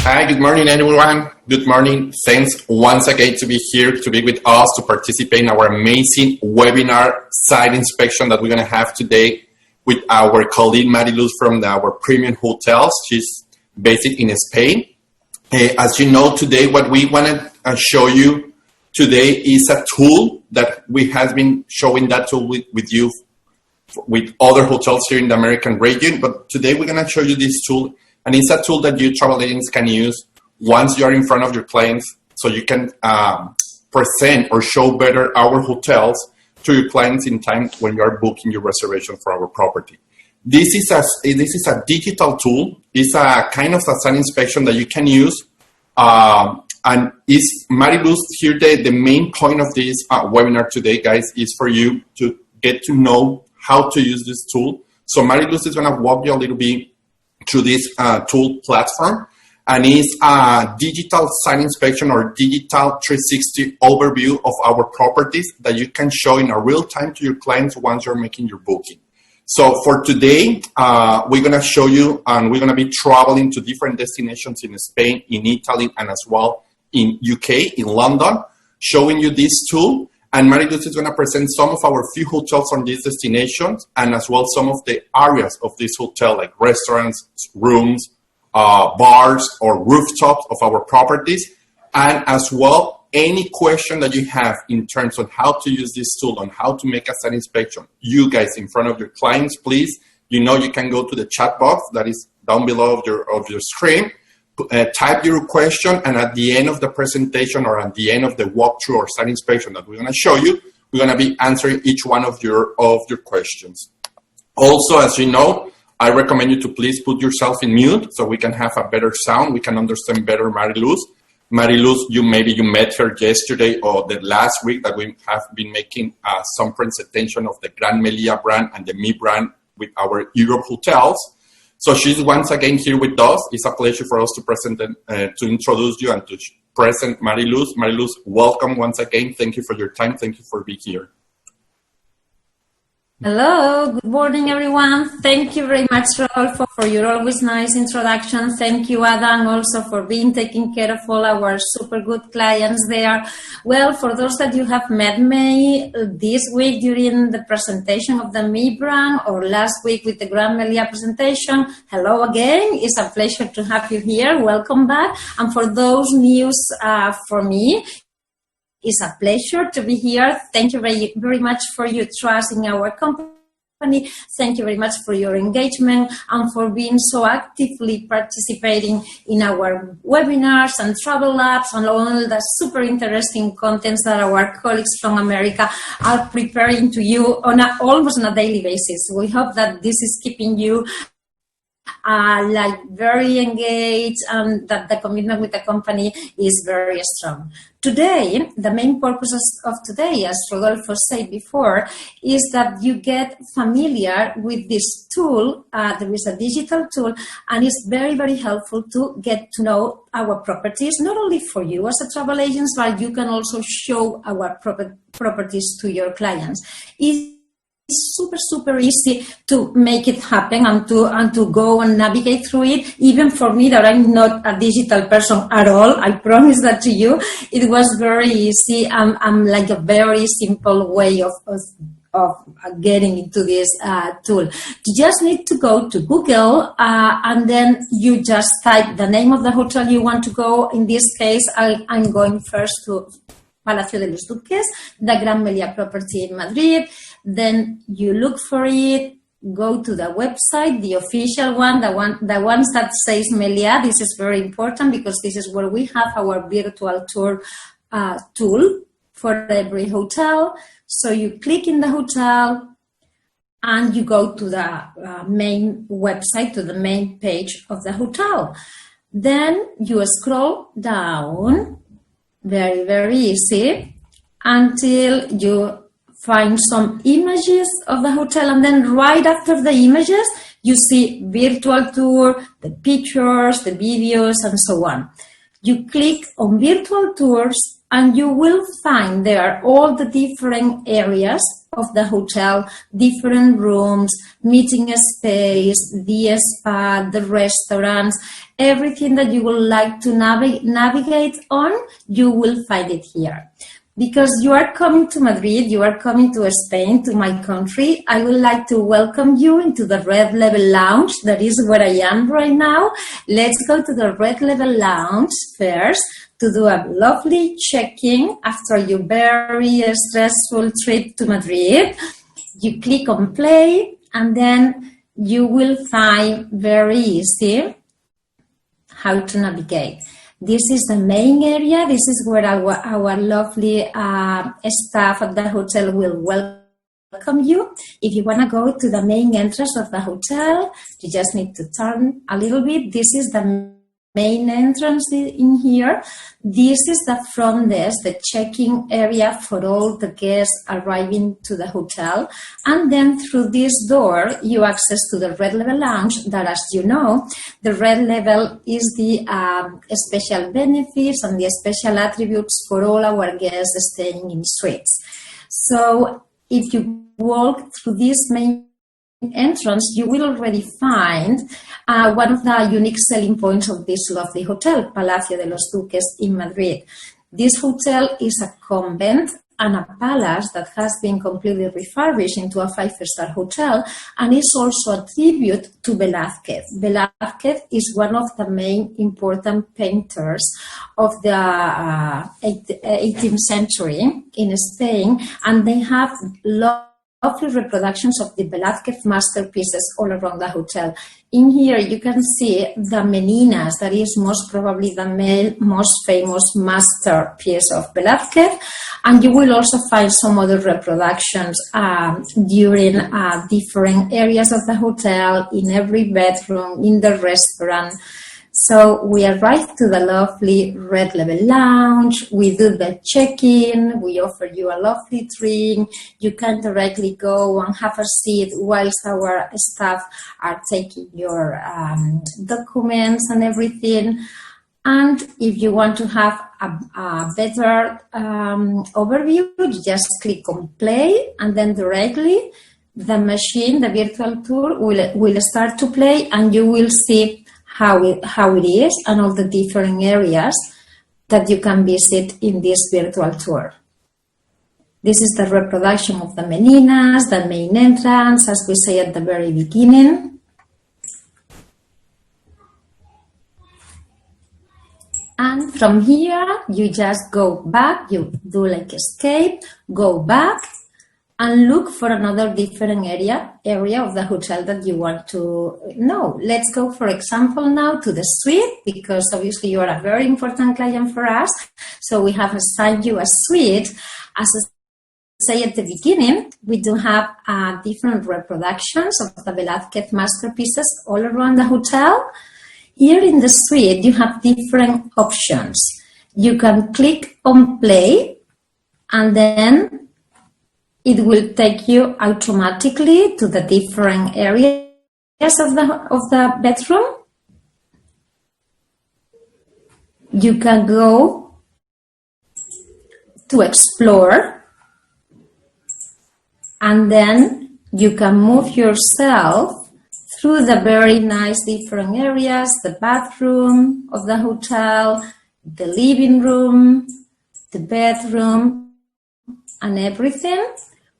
Hi, good morning, everyone. Good morning. Thanks once again to be here, to be with us, to participate in our amazing webinar site inspection that we're going to have today with our colleague Mariluz from our premium hotels. She's based in Spain. As you know, today what we want to show you today is a tool that we have been showing that tool with you with other hotels here in the American region. But today we're going to show you this tool. And it's a tool that you travel agents can use once you're in front of your clients, so you can present or show better our hotels to your clients in time when you are booking your reservation for our property. This is a digital tool. It's a kind of a site inspection that you can use. And is Mariluz here. The main point of this webinar today, guys, is for you to get to know how to use this tool. So Mariluz is going to walk you a little bit through this tool platform, and it's a digital site inspection or digital 360 overview of our properties that you can show in a real time to your clients once you're making your booking. So for today, we're going to show you, and we're going to be traveling to different destinations in Spain, in Italy, and as well in UK, in London, showing you this tool. And Mariluz is going to present some of our few hotels on these destinations, and as well some of the areas of this hotel, like restaurants, rooms, bars, or rooftops of our properties. And as well, any question that you have in terms of how to use this tool, on how to make a site inspection, you guys in front of your clients, please, you can go to the chat box that is down below of your screen. Type your question, and at the end of the presentation or at the end of the walkthrough or site inspection that we're going to show you, we're going to be answering each one of your questions. Also, as you know, I recommend you to please put yourself in mute so we can have a better sound. We can understand better Mariluz. Mariluz, you met her yesterday or the last week that we have been making some presentation of the Gran Meliá brand and the Me brand with our Europe hotels. So she's once again here with us. It's a pleasure for us to present to introduce you and to present Mariluz. Mariluz, welcome once again. Thank you for your time. Thank you for being here. Hello, good morning, everyone. Thank you very much, Rodolfo, for your always nice introduction. Thank you, Adam, also for taking care of all our super good clients there. Well, for those that you have met me this week during the presentation of the Me brand, or last week with the Gran Meliá presentation, hello again. It's a pleasure to have you here. Welcome back. And for those news for me, it's a pleasure to be here. Thank you very, very much for your trust in our company. Thank you very much for your engagement and for being so actively participating in our webinars and travel labs and all the super interesting contents that our colleagues from America are preparing to you on almost on a daily basis. We hope that this is keeping you very engaged, and that the commitment with the company is very strong. Today, the main purpose of today, as Rodolfo said before, is that you get familiar with this tool. There is a digital tool, and it's very, very helpful to get to know our properties, not only for you as a travel agent, but you can also show our properties to your clients. It's super, super easy to make it happen and to go and navigate through it. Even for me, that I'm not a digital person at all, I promise that to you. It was very easy. I'm like a very simple way of getting into this tool. You just need to go to Google and then you just type the name of the hotel you want to go. In this case, I'm going first to Palacio de los Duques, the Gran Meliá property in Madrid. Then you look for it, go to the website, the official one, the ones that says Meliá. This is very important because this is where we have our virtual tour tool for every hotel. So you click in the hotel and you go to the main website, to the main page of the hotel. Then you scroll down, very, very easy, until you find some images of the hotel, and then right after the images, you see virtual tour, the pictures, the videos, and so on. You click on virtual tours, and you will find there all the different areas of the hotel, different rooms, meeting space, the spa, the restaurants, everything that you would like to navigate on, you will find it here. Because you are coming to Madrid, you are coming to Spain, to my country, I would like to welcome you into the Red Level Lounge. That is where I am right now. Let's go to the Red Level Lounge first to do a lovely check-in after your very stressful trip to Madrid. You click on play, and then you will find very easy how to navigate. This is the main area. This is where our lovely staff at the hotel will welcome you. If you want to go to the main entrance of the hotel, you just need to turn a little bit. This is the main entrance in here. This is the front desk, the check-in area for all the guests arriving to the hotel. And then through this door, you access to the Red Level Lounge that, as you know, the Red Level is the special benefits and the special attributes for all our guests staying in suites. So if you walk through this main entrance, you will already find one of the unique selling points of this lovely hotel, Palacio de los Duques in Madrid. This hotel is a convent and a palace that has been completely refurbished into a 5-star hotel, and is also a tribute to Velázquez. Velázquez is one of the main important painters of the 18th century in Spain, and they have lovely reproductions of the Velázquez masterpieces all around the hotel. In here, you can see the Meninas, that is most probably the most famous masterpiece of Velázquez, and you will also find some other reproductions during different areas of the hotel, in every bedroom, in the restaurant. So we arrive to the lovely Red Level Lounge, we do the check-in, we offer you a lovely drink, you can directly go and have a seat whilst our staff are taking your documents and everything. And if you want to have a better overview, you just click on play, and then directly the machine, the virtual tour, will start to play, and you will see how it is and all the different areas that you can visit in this virtual tour. This is the reproduction of the Meninas, the main entrance, as we say at the very beginning. And from here, you just go back, you do like escape, go back, and look for another different area of the hotel that you want to know. Let's go, for example, now to the suite, because obviously you are a very important client for us. So we have assigned you a suite. As I say at the beginning, we do have different reproductions of the Velázquez masterpieces all around the hotel. Here in the suite, you have different options. You can click on play, and then it will take you automatically to the different areas of the bedroom. You can go to explore, and then you can move yourself through the very nice different areas, the bathroom of the hotel, the living room, the bedroom, and everything.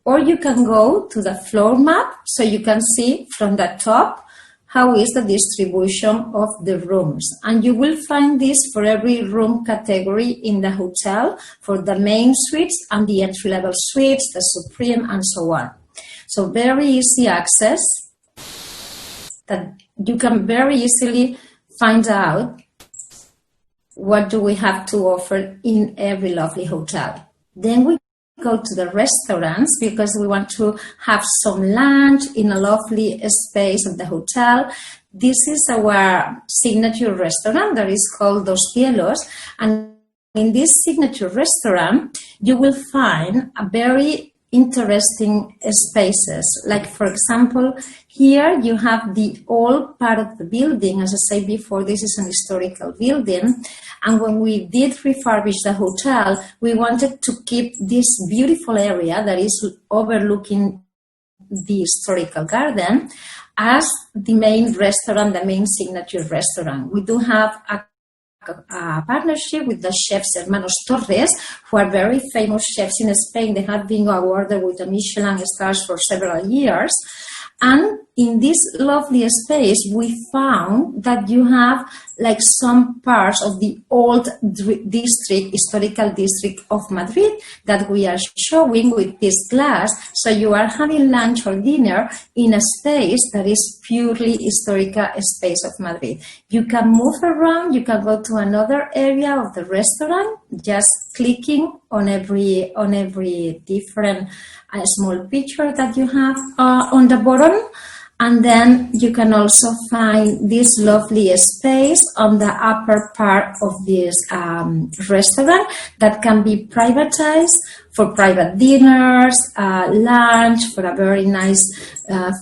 Or you can go to the floor map, so you can see from the top how is the distribution of the rooms. And you will find this for every room category in the hotel, for the main suites and the entry-level suites, the supreme, and so on. So very easy access that you can very easily find out what do we have to offer in every lovely hotel. Then we go to the restaurants because we want to have some lunch in a lovely space of the hotel. This is our signature restaurant that is called Dos Cielos, and in this signature restaurant you will find a very interesting spaces. Like, for example, here you have the old part of the building. As I said before, this is an historical building. And when we did refurbish the hotel, we wanted to keep this beautiful area that is overlooking the historical garden as the main restaurant, the main signature restaurant. We do have a partnership with the chefs Hermanos Torres, who are very famous chefs in Spain. They have been awarded with the Michelin stars for several years. And in this lovely space, we found that you have like some parts of the old district, historical district of Madrid that we are showing with this glass. So you are having lunch or dinner in a space that is purely historical space of Madrid. You can move around, you can go to another area of the restaurant, just clicking on every different small picture that you have on the bottom. And then you can also find this lovely space on the upper part of this restaurant that can be privatized for private dinners, lunch, for a very nice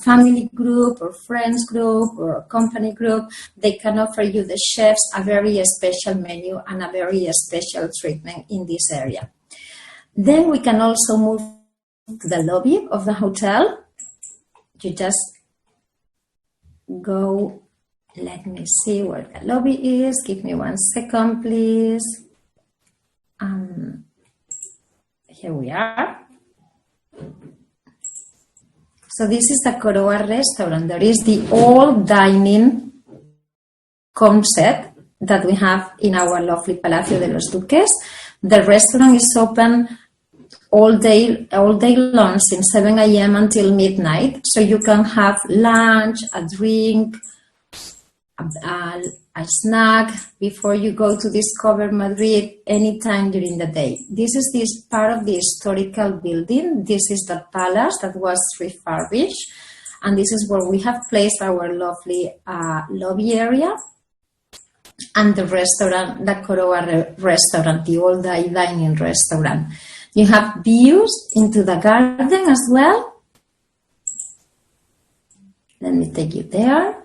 family group or friends group or company group. They can offer you, the chefs, a very special menu and a very special treatment in this area. Then we can also move to the lobby of the hotel. You just go, let me see where the lobby is. Give me 1 second, please. Here we are. So this is the Coroa restaurant. There is the old dining concept that we have in our lovely Palacio de los Duques. The restaurant is open all day long, since 7 a.m. until midnight. So you can have lunch, a drink, a snack before you go to discover Madrid anytime during the day. This is this part of the historical building. This is the palace that was refurbished. And this is where we have placed our lovely lobby area. And the restaurant, the Coroa restaurant, the old dining restaurant. You have views into the garden as well. Let me take you there.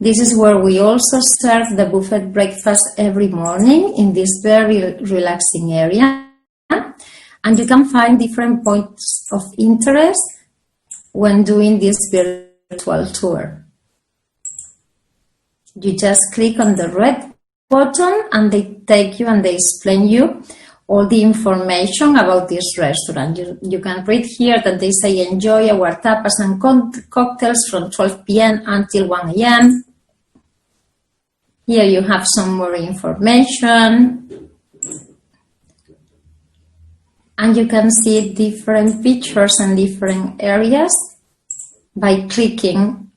This is where we also serve the buffet breakfast every morning in this very relaxing area. And you can find different points of interest when doing this virtual tour. You just click on the red button and they take you and they explain you all the information about this restaurant. You can read here that they say enjoy our tapas and cocktails from 12 p.m. until 1 a.m. Here you have some more information. And you can see different pictures and different areas by clicking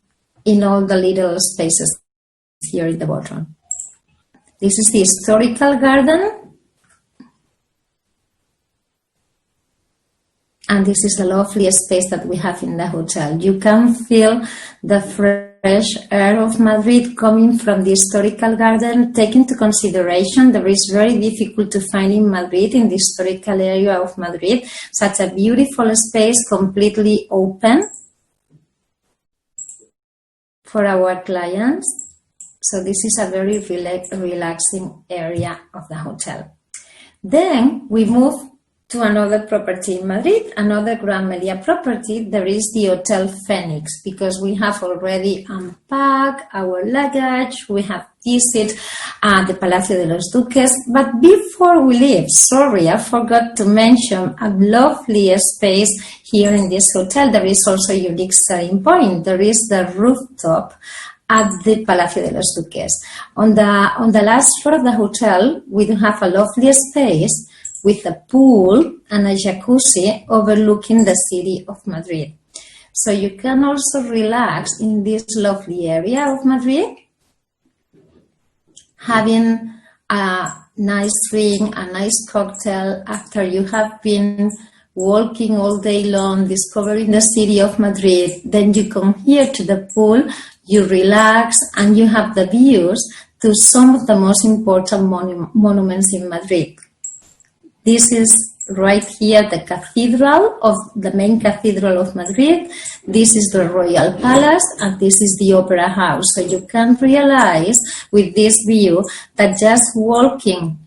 in all the little spaces here in the bottom. This is the historical garden. And this is the lovely space that we have in the hotel. You can feel the fresh air of Madrid coming from the historical garden. Take into consideration that it is very difficult to find in Madrid, in the historical area of Madrid, such a beautiful space completely open for our clients. So this is a very relaxing area of the hotel. Then we move to another property in Madrid, another Gran Meliá property. There is the Hotel Phoenix, because we have already unpacked our luggage, we have visited the Palacio de los Duques. But before we leave, sorry, I forgot to mention a lovely space here in this hotel. There is also a unique selling point. There is the rooftop at the Palacio de los Duques. On the last floor of the hotel, we do have a lovely space with a pool and a jacuzzi overlooking the city of Madrid. So you can also relax in this lovely area of Madrid, having a nice drink, a nice cocktail after you have been walking all day long, discovering the city of Madrid. Then you come here to the pool, you relax, and you have the views to some of the most important monuments in Madrid. This is right here, the cathedral of the main cathedral of Madrid. This is the Royal Palace, and this is the Opera House. So you can realize with this view that just walking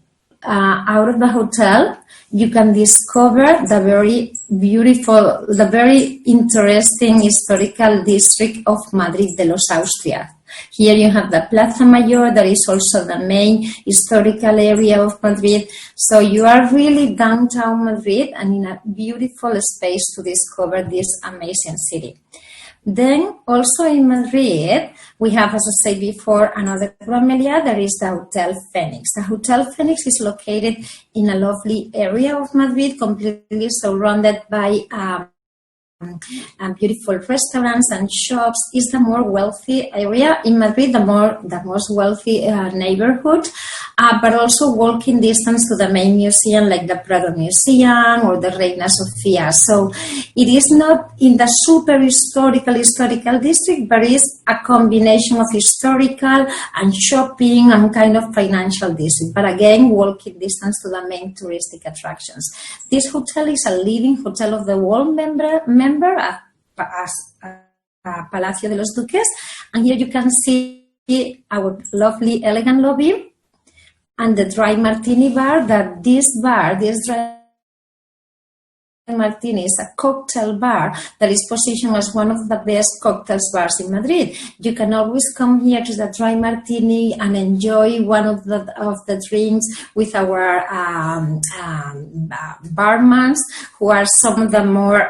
out of the hotel, you can discover the very beautiful, the very interesting historical district of Madrid de los Austrias. Here you have the Plaza Mayor, that is also the main historical area of Madrid. So you are really downtown Madrid and in a beautiful space to discover this amazing city. Then also in Madrid, we have, as I said before, another Gran Meliá, that is the Hotel Phoenix. The Hotel Phoenix is located in a lovely area of Madrid, completely surrounded by and beautiful restaurants and shops. Is the more wealthy area in Madrid, the most wealthy neighborhood, but also walking distance to the main museum like the Prado Museum or the Reina Sofia. So it is not in the super historical district, but is a combination of historical and shopping and kind of financial district. But again, walking distance to the main touristic attractions. This hotel is a leading hotel of the world member as Palacio de los Duques, and here you can see our lovely elegant lobby and the dry martini bar. That this dry martini is a cocktail bar that is positioned as one of the best cocktails bars in Madrid. You can always come here to the dry martini and enjoy one of the drinks with our barmans, who are some of the more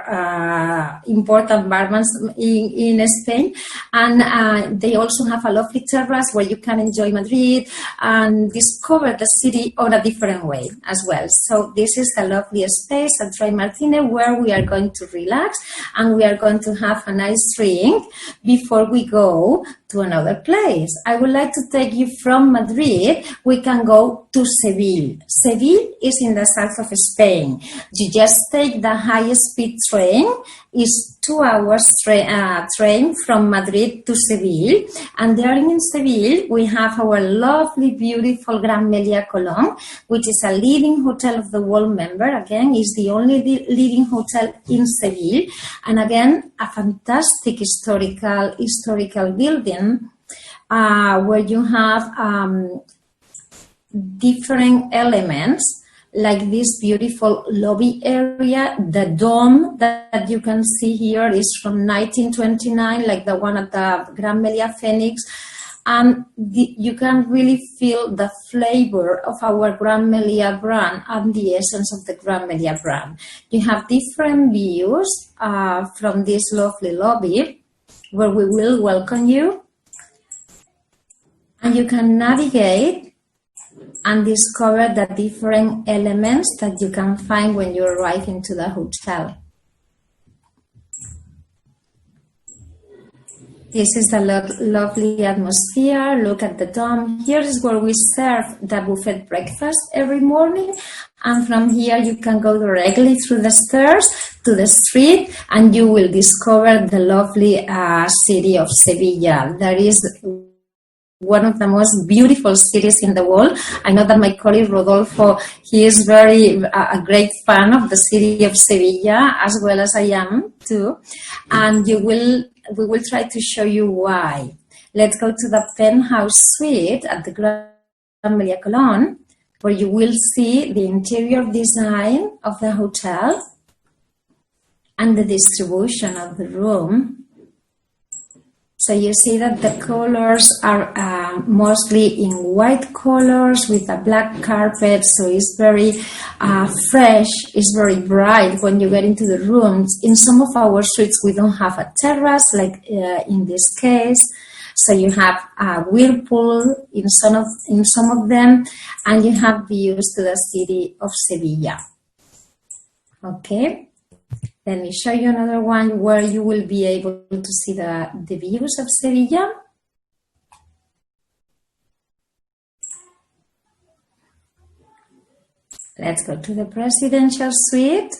important barmans in Spain. And they also have a lovely terrace where you can enjoy Madrid and discover the city on a different way as well. So this is a lovely space, a dry martini, where we are going to relax and we are going to have a nice drink before we go to another place. I would like to take you from Madrid. We can go to Seville. Seville is in the south of Spain. You just take the highest speed train. It's 2 hours train from Madrid to Seville. And there in Seville, we have our lovely, beautiful Gran Meliá Colón, which is a leading hotel of the world member. Again, is the only leading hotel in Seville. And again, a fantastic historical building where you have different elements, like this beautiful lobby area. The dome that you can see here is from 1929, like the one at the Gran Meliá Phoenix. And you can really feel the flavor of our Gran Meliá brand and the essence of the Gran Meliá brand. You have different views from this lovely lobby where we will welcome you. And you can navigate and discover the different elements that you can find when you arrive into the hotel. This is the lovely atmosphere. Look at the dome. Here is where we serve the buffet breakfast every morning. And from here you can go directly through the stairs to the street and you will discover the lovely city of Sevilla. That is one of the most beautiful cities in the world. I know that my colleague Rodolfo, he is a great fan of the city of Sevilla, as well as I am too. And we will try to show you why. Let's go to the penthouse suite at the Gran Meliá Colón, where you will see the interior design of the hotel and the distribution of the room. So you see that the colors are mostly in white colors with a black carpet. So it's very fresh, it's very bright when you get into the rooms. In some of our suites, we don't have a terrace, like in this case. So you have a whirlpool in some of them, and you have views to the city of Sevilla. Okay. Let me show you another one where you will be able to see the views of Sevilla. Let's go to the presidential suite.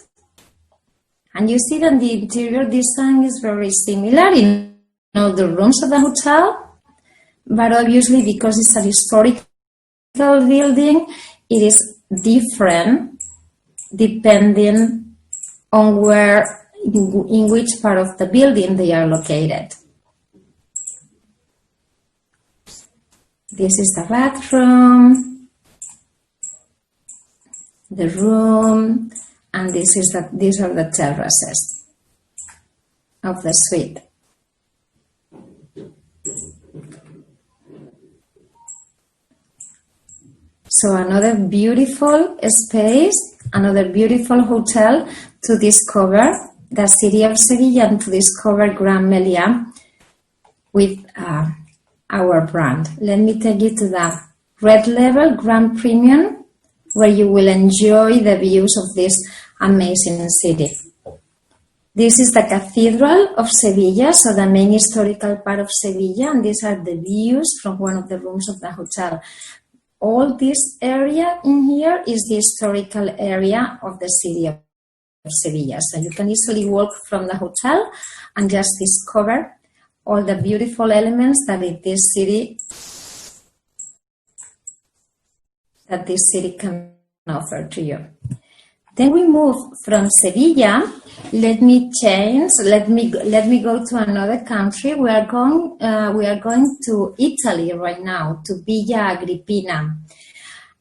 And you see that the interior design is very similar in all the rooms of the hotel. But obviously, because it's a historical building, it is different depending on where, in which part of the building they are located. This is the bathroom, the room, and these are the terraces of the suite. So another beautiful space, another beautiful hotel to discover the city of Sevilla and to discover Gran Meliá with our brand. Let me take you to the red level, Grand Premium, where you will enjoy the views of this amazing city. This is the Cathedral of Sevilla, so the main historical part of Sevilla, and these are the views from one of the rooms of the hotel. All this area in here is the historical area of the city of Sevilla. So you can easily walk from the hotel and just discover all the beautiful elements that this city can offer to you. Then we move from Sevilla. Let me go to another country. We are going to Italy right now, to Villa Agrippina.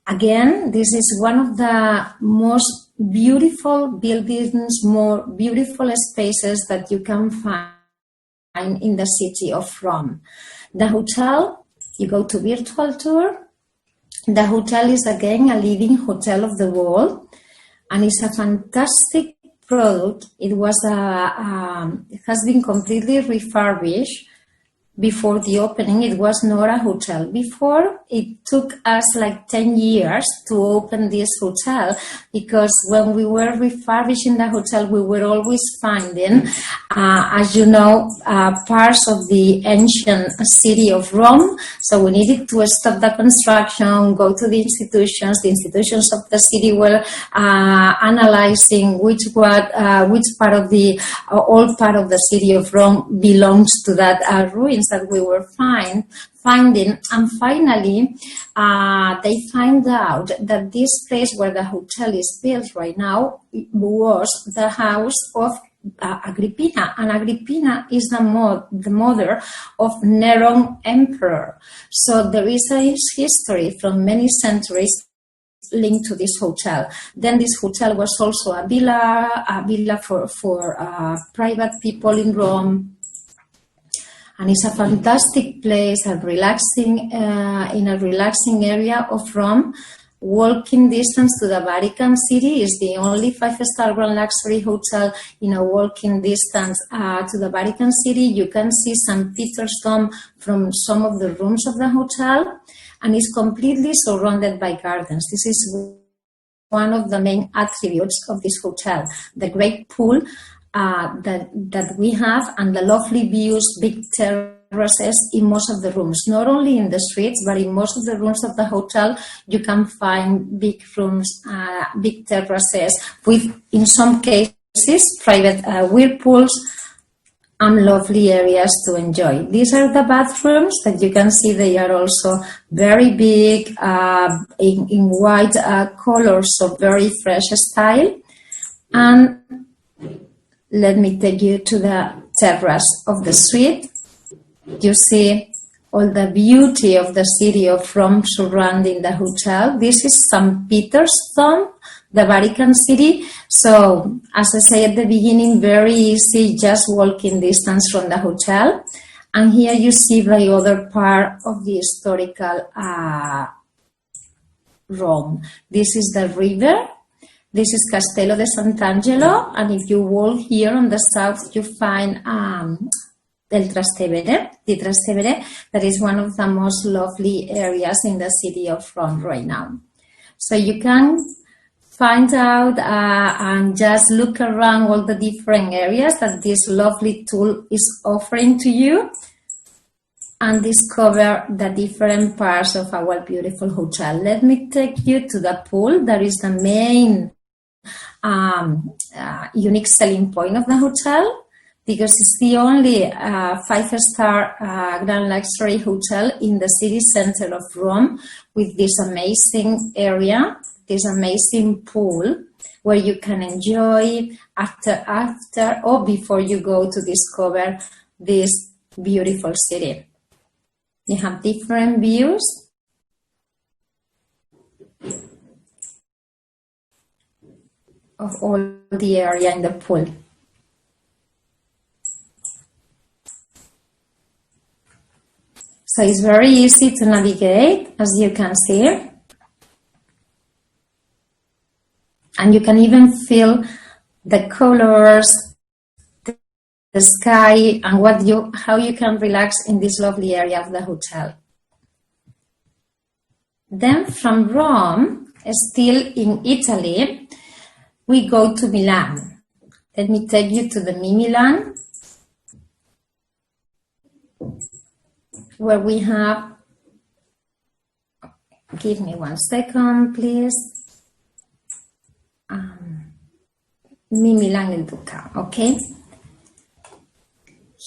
Again, this is one of the most beautiful buildings, more beautiful spaces that you can find in the city of Rome. The hotel, you go to virtual tour. The hotel is again a leading hotel of the world, and it's a fantastic product. It has been completely refurbished. Before the opening, it was not a hotel. Before, it took us like 10 years to open this hotel, because when we were refurbishing the hotel, we were always finding, as you know, parts of the ancient city of Rome. So we needed to stop the construction, go to the institutions. The institutions of the city were analyzing which part of the old part of the city of Rome belongs to that ruins that we were finding, and finally they find out that this place where the hotel is built right now was the house of Agrippina, and Agrippina is the mother of Neron Emperor. So there is a history from many centuries linked to this hotel. Then this hotel was also a villa for private people in Rome. And it's a fantastic place, in a relaxing area of Rome. Walking distance to the Vatican City is the only 5-star Grand Luxury hotel in a walking distance to the Vatican City. You can see St. Peter's Dome from some of the rooms of the hotel, and it's completely surrounded by gardens. This is one of the main attributes of this hotel, the great pool that we have, and the lovely views, big terraces in most of the rooms. Not only in the streets, but in most of the rooms of the hotel, you can find big rooms, big terraces with, in some cases, private whirlpools and lovely areas to enjoy. These are the bathrooms that you can see. They are also very big, in white colors, so very fresh style. And let me take you to the terrace of the suite. You see all the beauty of the city of Rome surrounding the hotel. This is St. Peter's Dome, the Vatican City. So, as I said at the beginning, very easy, just walking distance from the hotel. And here you see the other part of the historical Rome. This is the river. This is Castello de Sant'Angelo, and if you walk here on the south, you find the Trastevere, that is one of the most lovely areas in the city of Rome right now. So you can find out and just look around all the different areas that this lovely tool is offering to you, and discover the different parts of our beautiful hotel. Let me take you to the pool. That is the main unique selling point of the hotel, because it's the only 5-star Grand Luxury hotel in the city center of Rome, with this amazing area, this amazing pool where you can enjoy after or before you go to discover this beautiful city. You have different views. Of all the area in the pool. So it's very easy to navigate, as you can see. And you can even feel the colors, the sky, and how you can relax in this lovely area of the hotel. Then from Rome, still in Italy, we go to Milan. Let me take you to the Milan, where we have, give me 1 second, please. Milan il Duca, okay?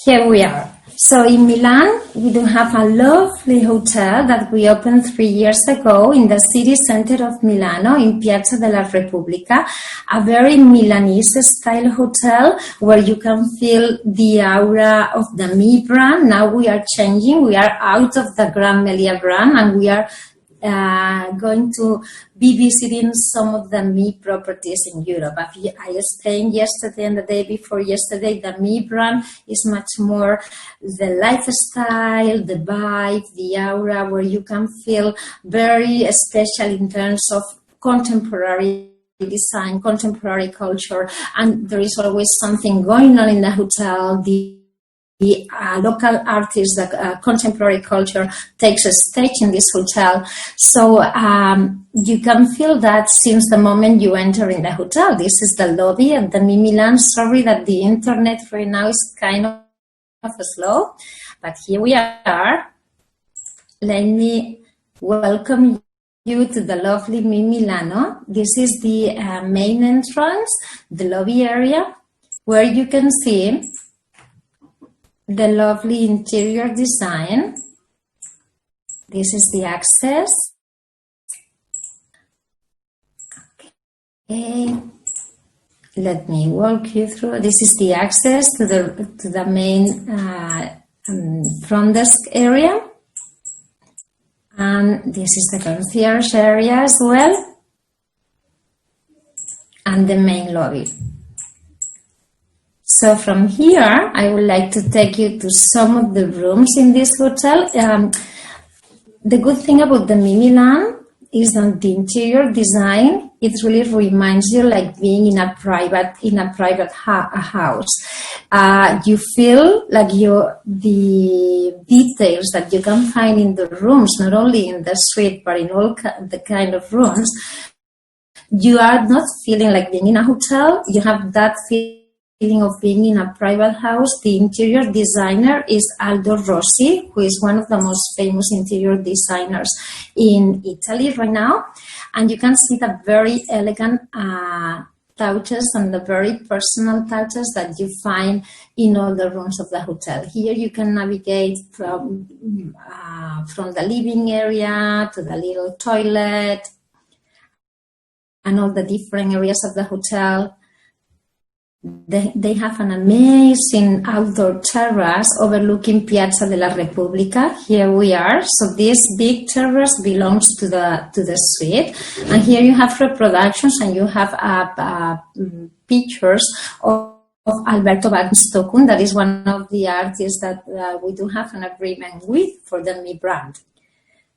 Here we are. So in Milan, we do have a lovely hotel that we opened 3 years ago in the city center of Milano, in Piazza della Repubblica, a very Milanese style hotel where you can feel the aura of the Mi brand. Now we are changing. We are out of the Gran Meliá brand, and we are going to be visiting some of the Mi properties in Europe. I explained yesterday and the day before yesterday, the Mi brand is much more the lifestyle, the vibe, the aura, where you can feel very special in terms of contemporary design, contemporary culture, and there is always something going on in the hotel. The local artists, the contemporary culture takes a stage in this hotel. So you can feel that since the moment you enter in the hotel. This is the lobby at the Mi Milan. Sorry that the internet right now is kind of slow, but here we are. Let me welcome you to the lovely Mi Milano. This is the main entrance, the lobby area, where you can see the lovely interior design. This is the access. Okay. Let me walk you through. This is the access to the main front desk area. And this is the concierge area as well. And the main lobby. So from here, I would like to take you to some of the rooms in this hotel. The good thing about the Mi Milan is that the interior design, it really reminds you like being in a private house. You feel like the details that you can find in the rooms, not only in the suite, but in all the kind of rooms, you are not feeling like being in a hotel. You have that feeling of being in a private house. The interior designer is Aldo Rossi, who is one of the most famous interior designers in Italy right now. And you can see the very elegant touches and the very personal touches that you find in all the rooms of the hotel. Here you can navigate from the living area to the little toilet and all the different areas of the hotel. They have an amazing outdoor terrace overlooking Piazza della Repubblica. Here we are. So this big terrace belongs to the suite, and here you have reproductions and you have pictures of Alberto Banstokun. That is one of the artists that we do have an agreement with for the Mi brand.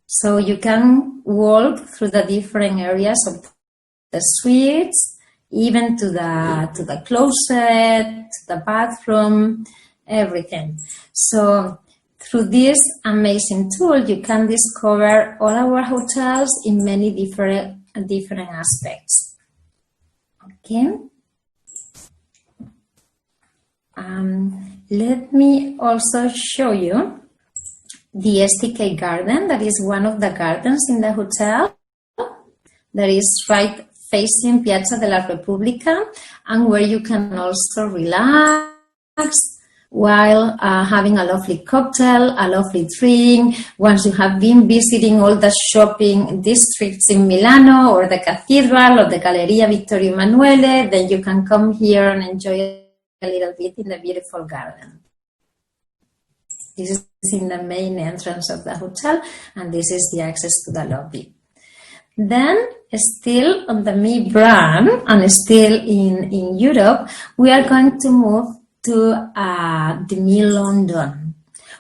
So you can walk through the different areas of the suites, even to the closet, to the bathroom, everything. So through this amazing tool, you can discover all our hotels in many different aspects. Okay. Let me also show you the STK garden. That is one of the gardens in the hotel. That is right facing Piazza della Repubblica, and where you can also relax while having a lovely cocktail, a lovely drink. Once you have been visiting all the shopping districts in Milano, or the cathedral, or the Galleria Vittorio Emanuele, then you can come here and enjoy a little bit in the beautiful garden. This is in the main entrance of the hotel, and this is the access to the lobby. Then, still on the Gran, and still in Europe, we are going to move to the London.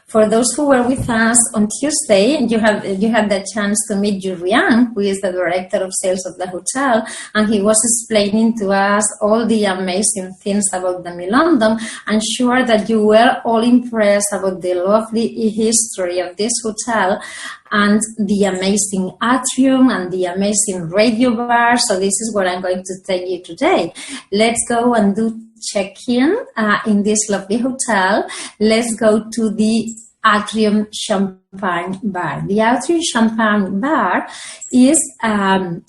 For those who were with us on Tuesday, you had the chance to meet Julian, who is the director of sales of the hotel, and he was explaining to us all the amazing things about the London. I'm sure that you were all impressed about the lovely history of this hotel and the amazing atrium and the amazing radio bar. So this is what I'm going to tell you today. Let's go and do check-in in this lovely hotel. Let's go to the Atrium Champagne Bar. The Atrium Champagne Bar is where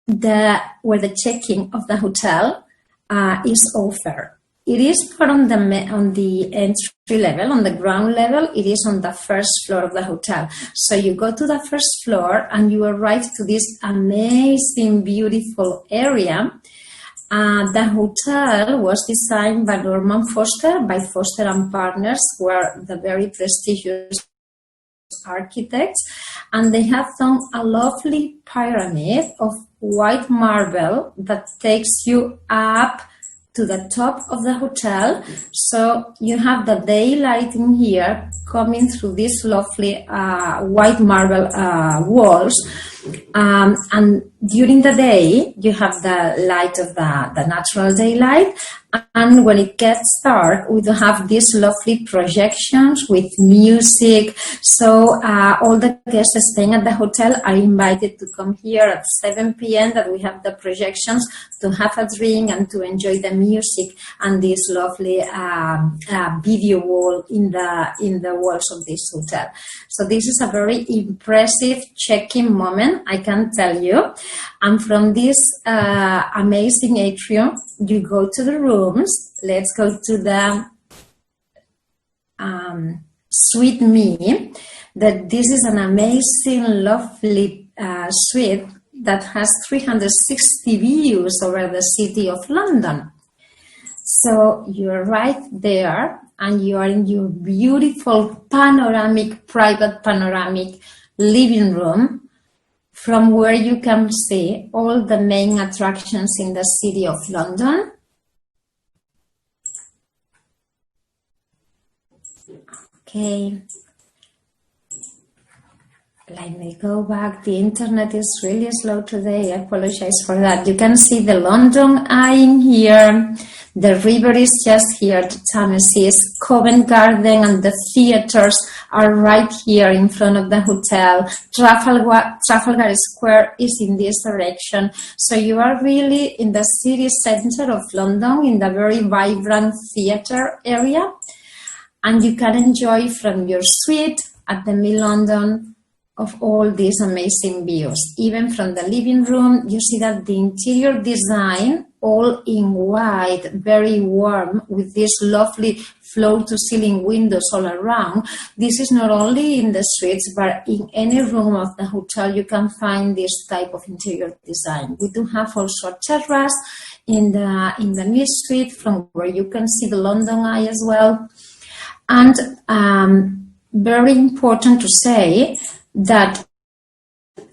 the check-in of the hotel is offered. It is put on the entry level, on the ground level. It is on the first floor of the hotel. So you go to the first floor and you arrive to this amazing, beautiful area. The hotel was designed by Norman Foster, by Foster and Partners, who are the very prestigious architects, and they have done a lovely pyramid of white marble that takes you up to the top of the hotel. So you have the daylight in here coming through these lovely white marble walls. And during the day, you have the light of the natural daylight. And when it gets dark, we have these lovely projections with music. So all the guests staying at the hotel are invited to come here at 7 p.m. that we have the projections, to have a drink and to enjoy the music and this lovely video wall in the walls of this hotel. So this is a very impressive check-in moment, I can tell you. And from this amazing atrium, you go to the rooms. Let's go to the suite me. That this is an amazing, lovely suite that has 360 views over the city of London. So you're right there, and you are in your beautiful private panoramic living room, from where you can see all the main attractions in the city of London. Okay. Let me go back. The internet is really slow today. I apologize for that. You can see the London Eye in here. The river is just here. The Thamesis, Covent Garden, and the theaters are right here in front of the hotel. Trafalgar Square is in this direction. So you are really in the city center of London, in the very vibrant theater area. And you can enjoy from your suite at the London of all these amazing views. Even from the living room, you see that the interior design, all in white, very warm, with these lovely floor-to-ceiling windows all around. This is not only in the suites, but in any room of the hotel, you can find this type of interior design. We do have also a terrace in the mid suite, from where you can see the London Eye as well. And very important to say that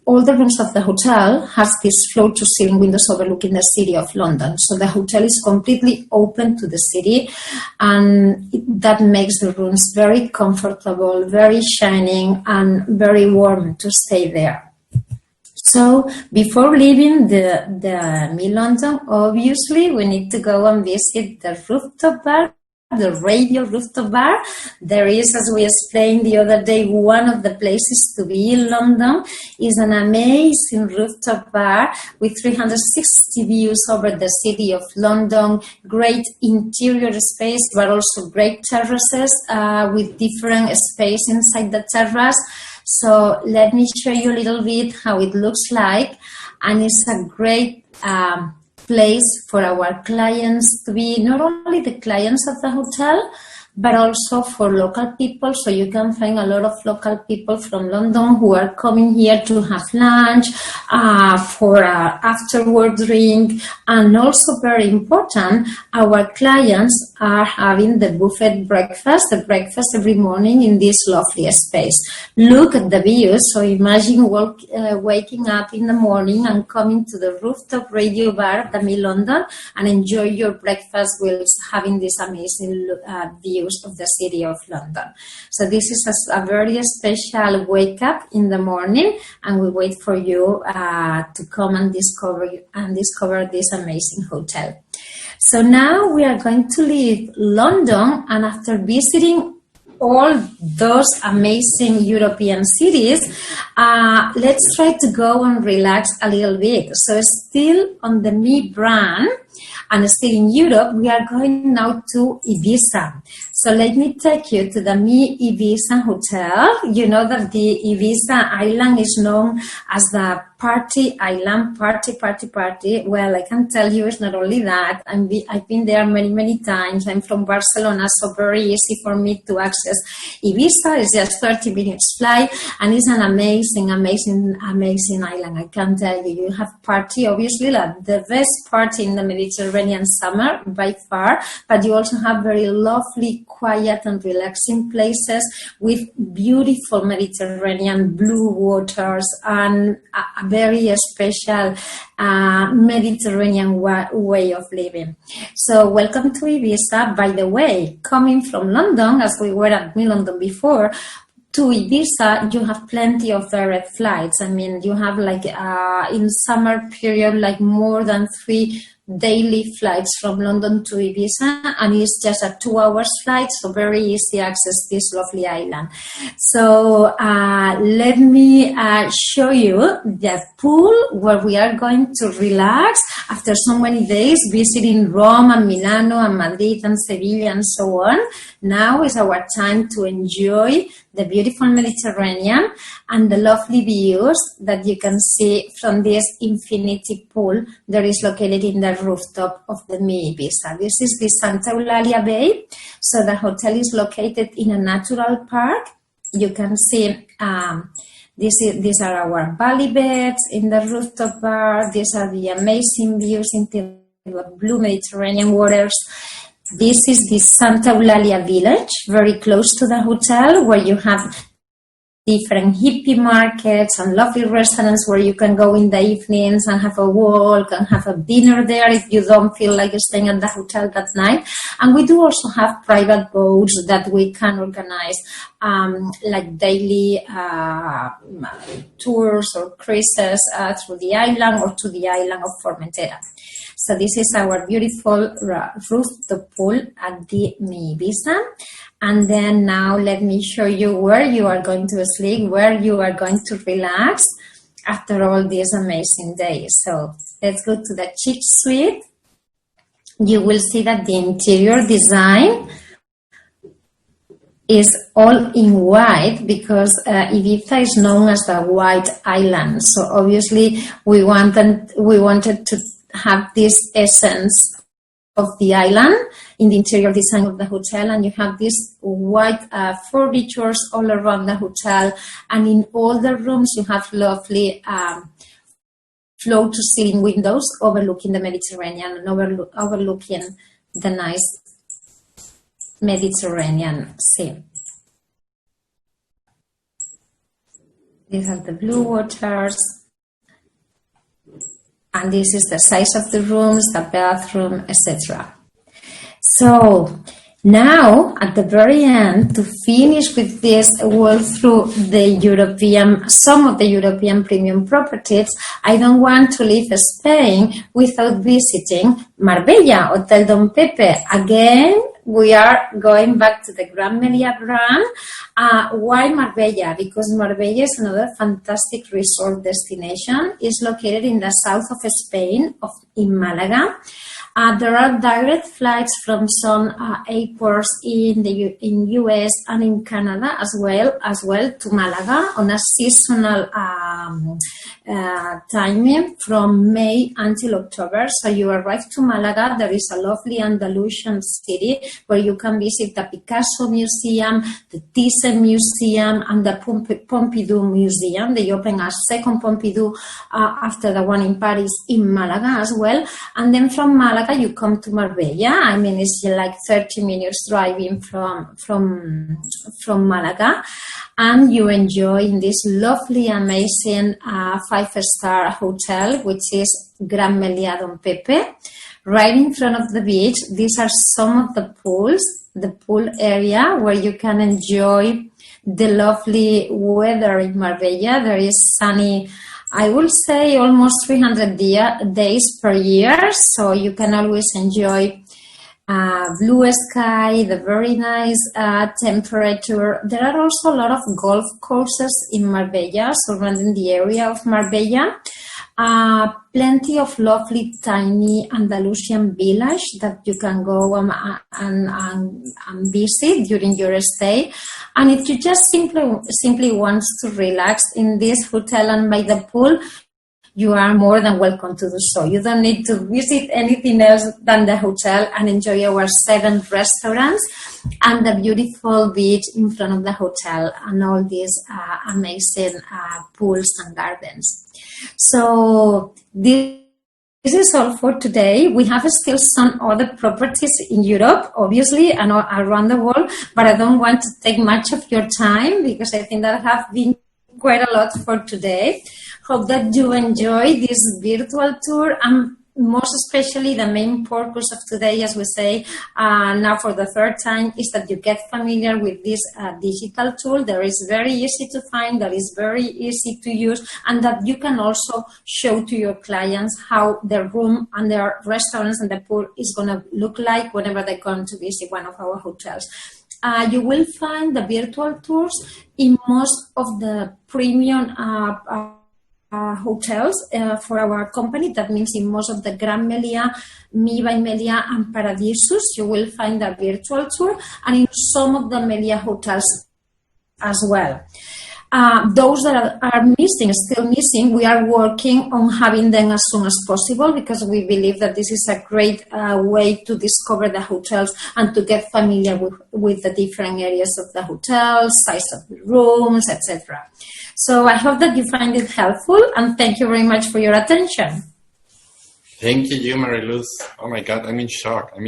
all the rooms of the hotel has these floor-to-ceiling windows overlooking the city of London. So the hotel is completely open to the city, and that makes the rooms very comfortable, very shining, and very warm to stay there. So before leaving the London, obviously we need to go and visit the rooftop bar, the radio rooftop bar. There is, as we explained the other day, one of the places to be in London is an amazing rooftop bar with 360 views over the city of London, great interior space, but also great terraces with different space inside the terrace. So let me show you a little bit how it looks like, and it's a great place for our clients to be, not only the clients of the hotel, but also for local people. So you can find a lot of local people from London who are coming here to have lunch, for afterward drink, and also very important, our clients are having the buffet breakfast, the breakfast every morning in this lovely space. Look at the views. So imagine waking up in the morning and coming to the rooftop radio bar at the Mill London and enjoy your breakfast whilst having these amazing views of the city of London. So this is a very special wake up in the morning, and we wait for you to come and discover this amazing hotel. So now we are going to leave London, and after visiting all those amazing European cities, let's try to go and relax a little bit. So still on the Me brand and still in Europe, we are going now to Ibiza. So let me take you to the Me Ibiza Hotel. You know that the Ibiza island is known as the party island, party. Well, I can tell you it's not only that. I've been there many times. I'm from Barcelona, so very easy for me to access Ibiza. It's just 30 minutes flight, and it's an amazing island. I can tell you. You have party, obviously, like the best party in the Mediterranean summer by far, but you also have very lovely, quiet and relaxing places with beautiful Mediterranean blue waters and a very special Mediterranean way of living. So welcome to Ibiza. By the way, coming from London, as we were at London before, to Ibiza, you have plenty of direct flights. I mean, you have like in summer period, like more than 3 daily flights from London to Ibiza, and it's just a 2 hours flight, so very easy access this lovely island. So let me show you the pool where we are going to relax after so many days visiting Rome and Milano and Madrid and Sevilla and so on. Now is our time to enjoy the beautiful Mediterranean and the lovely views that you can see from this infinity pool that is located in the rooftop of the Me Ibiza. This is the Santa Eulalia Bay. So the hotel is located in a natural park. You can see these are our valley beds in the rooftop bar. These are the amazing views into the blue Mediterranean waters. This is the Santa Eulalia village, very close to the hotel, where you have different hippie markets and lovely restaurants where you can go in the evenings and have a walk and have a dinner there if you don't feel like staying at the hotel that night. And we do also have private boats that we can organize, like daily tours or cruises through the island or to the island of Formentera. So this is our beautiful rooftop pool at the Me Ibiza. And then now let me show you where you are going to sleep, where you are going to relax after all these amazing days. So let's go to the chic suite. You will see that the interior design is all in white because Ibiza is known as the White Island. So obviously we wanted to have this essence of the island in the interior design of the hotel, and you have these white furnitures all around the hotel, and in all the rooms you have lovely floor-to-ceiling windows overlooking the Mediterranean and overlooking the nice Mediterranean Sea. These are the blue waters. And this is the size of the rooms, the bathroom, etc. So now, at the very end, to finish with this walk through some of the European premium properties, I don't want to leave Spain without visiting Marbella, Hotel Don Pepe. Again, we are going back to the Gran Meliá brand. Why Marbella? Because Marbella is another fantastic resort destination. It's located in the south of Spain, in Malaga. There are direct flights from some airports in US and in Canada as well to Malaga on a seasonal timing from May until October. So you arrive to Malaga. There is a lovely Andalusian city where you can visit the Picasso Museum, the Thyssen Museum, and the Pompidou Museum. They open a second Pompidou after the one in Paris in Malaga as well. And then from Malaga you come to Marbella. I mean, it's like 30 minutes driving from Malaga, and you enjoy in this lovely, amazing 5-star hotel, which is Gran Meliá Don Pepe, right in front of the beach. These are some of the pools, the pool area where you can enjoy the lovely weather in Marbella. There is sunny, I will say, almost 300 days per year, so you can always enjoy blue sky, the very nice temperature. There are also a lot of golf courses in Marbella, surrounding the area of Marbella. Plenty of lovely, tiny Andalusian village that you can go and visit during your stay. And if you just simply want to relax in this hotel and by the pool, you are more than welcome to do so. You don't need to visit anything else than the hotel and enjoy our 7 restaurants and the beautiful beach in front of the hotel and all these amazing pools and gardens. So this is all for today. We have still some other properties in Europe, obviously, and around the world, but I don't want to take much of your time because I think that have been quite a lot for today. Hope that you enjoy this virtual tour, and most especially the main purpose of today, as we say now for the 3rd time, is that you get familiar with this digital tool that is very easy to find, that is very easy to use, and that you can also show to your clients how their room and their restaurants and the pool is going to look like whenever they come to visit one of our hotels. You will find the virtual tours in most of the premium hotels for our company. That means in most of the Gran Meliá, Mi by Meliá, and Paradisus, you will find a virtual tour, and in some of the Meliá hotels as well. Those that are still missing, we are working on having them as soon as possible because we believe that this is a great way to discover the hotels and to get familiar with the different areas of the hotel, size of the rooms, etc. So I hope that you find it helpful, and thank you very much for your attention. Thank you, Mariluz. Oh my God, I'm in shock. And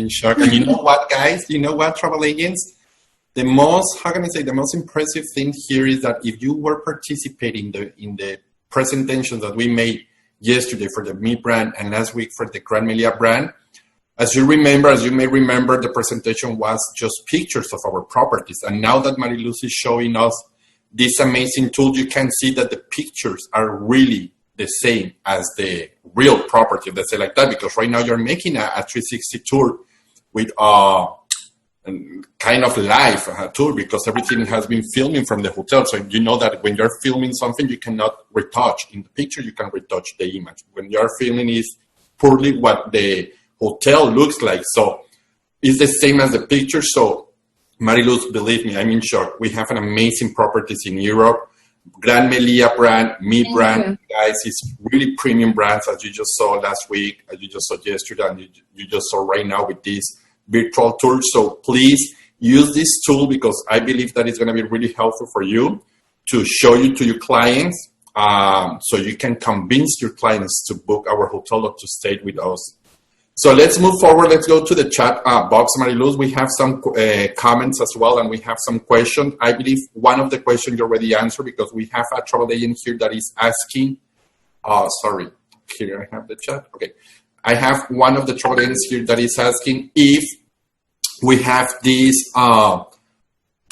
you know what, guys? You know what, travel agents? The most impressive thing here is that if you were participating in the presentations that we made yesterday for the Mi brand and last week for the Gran Meliá brand, as you may remember, the presentation was just pictures of our properties. And now that Mariluz is showing us this amazing tool, you can see that the pictures are really the same as the real property, let's say like that, because right now you're making a 360 tour with kind of live tour because everything has been filming from the hotel. So you know that when you're filming something, you cannot retouch. In the picture, you can retouch the image. When you're filming is purely what the hotel looks like. So it's the same as the picture. So Mariluz, believe me, I'm in shock. We have an amazing properties in Europe. Gran Meliá brand, Mi brand, guys, it's really premium brands as you just saw last week, as you just saw yesterday, and you just saw right now with this virtual tour. So please use this tool because I believe that it's going to be really helpful for you to show you to your clients so you can convince your clients to book our hotel or to stay with us. So let's move forward. Let's go to the chat box, Mariluz. We have some comments as well, and we have some questions. I believe one of the questions you already answered because we have a travel agent here that is asking. Sorry, here I have the chat. Okay. I have one of the travel agents here that is asking if we have this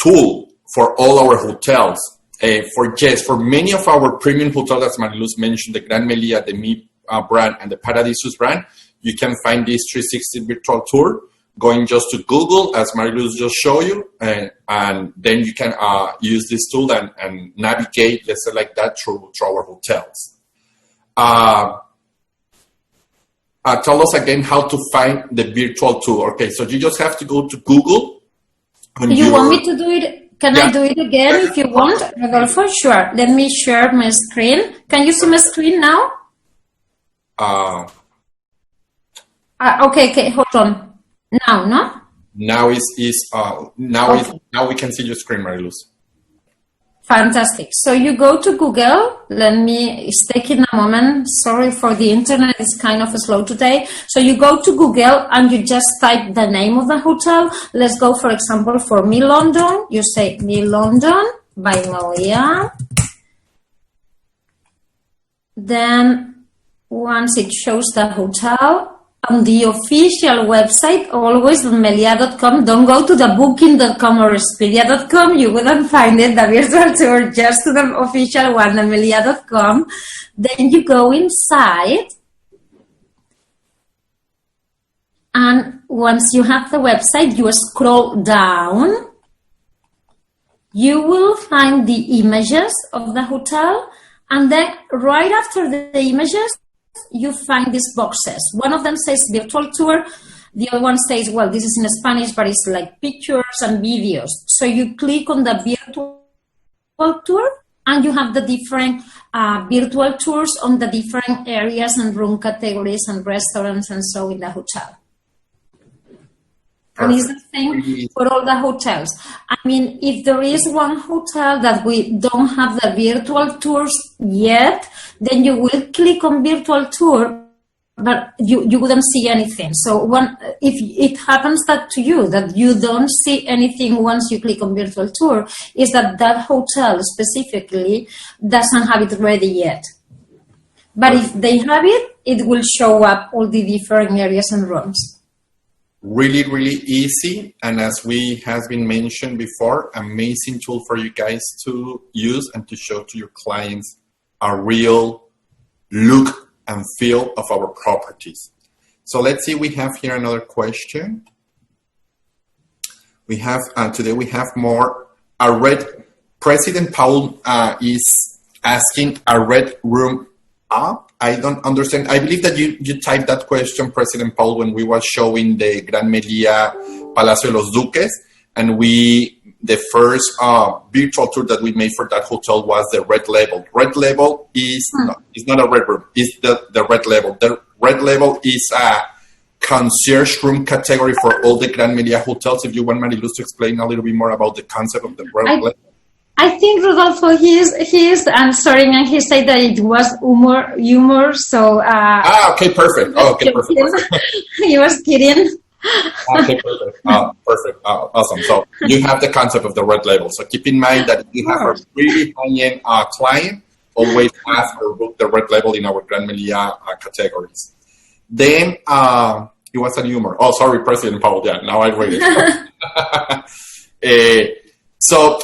tool for all our hotels. For many of our premium hotels, as Mariluz mentioned, the Gran Meliá, the Mi brand, and the Paradisus brand, you can find this 360 virtual tour going just to Google, as Mariluz just showed you, and then you can use this tool and navigate, let's say like that, through our hotels. Tell us again how to find the virtual tour. Okay, so you just have to go to Google. You want me to do it Can I do it again if you want, Rodolfo? Sure. Let me share my screen. Can you see my screen now? Okay, hold on. Now, no? Now we can see your screen, Mariluz. Fantastic. So you go to Google. It's taking a moment. Sorry for the internet. It's kind of slow today. So you go to Google and you just type the name of the hotel. Let's go, for example, for Me London. You say Me London by Meliá. Then once it shows the hotel, on the official website, always on Meliá.com, don't go to the booking.com or Expedia.com, you wouldn't find it, the virtual tour, just to the official one, the Meliá.com. Then you go inside, and once you have the website, you scroll down, you will find the images of the hotel, and then right after the images, you find these boxes. One of them says virtual tour. The other one says, well, this is in Spanish, but it's like pictures and videos. So you click on the virtual tour and you have the different virtual tours on the different areas and room categories and restaurants and so in the hotel. And it's the same for all the hotels. I mean, if there is one hotel that we don't have the virtual tours yet, then you will click on virtual tour, but you wouldn't see anything. So if it happens to you don't see anything once you click on virtual tour, is that hotel specifically doesn't have it ready yet. But if they have it, it will show up all the different areas and rooms. Really, really easy. And as we has been mentioned before, amazing tool for you guys to use and to show to your clients a real look and feel of our properties. So let's see, we have here another question. We have, today we have more, President Paul is asking a red room up. I don't understand. I believe that you typed that question, President Paul, when we were showing the Gran Meliá Palacio de los Duques, and the first virtual tour that we made for that hotel was the red level. Red level is not a red room. It's the red level. The red level is a concierge room category for all the Gran Meliá hotels. If you want Mariluz to explain a little bit more about the concept of the red level. I think Rodolfo, he is answering, and he said that it was humor. So. Okay, perfect. Okay, perfect. He was kidding. Okay, perfect. Perfect. Awesome. So you have the concept of the red label. So keep in mind that if you have a really high-end client, always ask or book the red label in our Gran Meliá categories. Then it was a humor. Oh, sorry, President Paul. Yeah, now I read it. So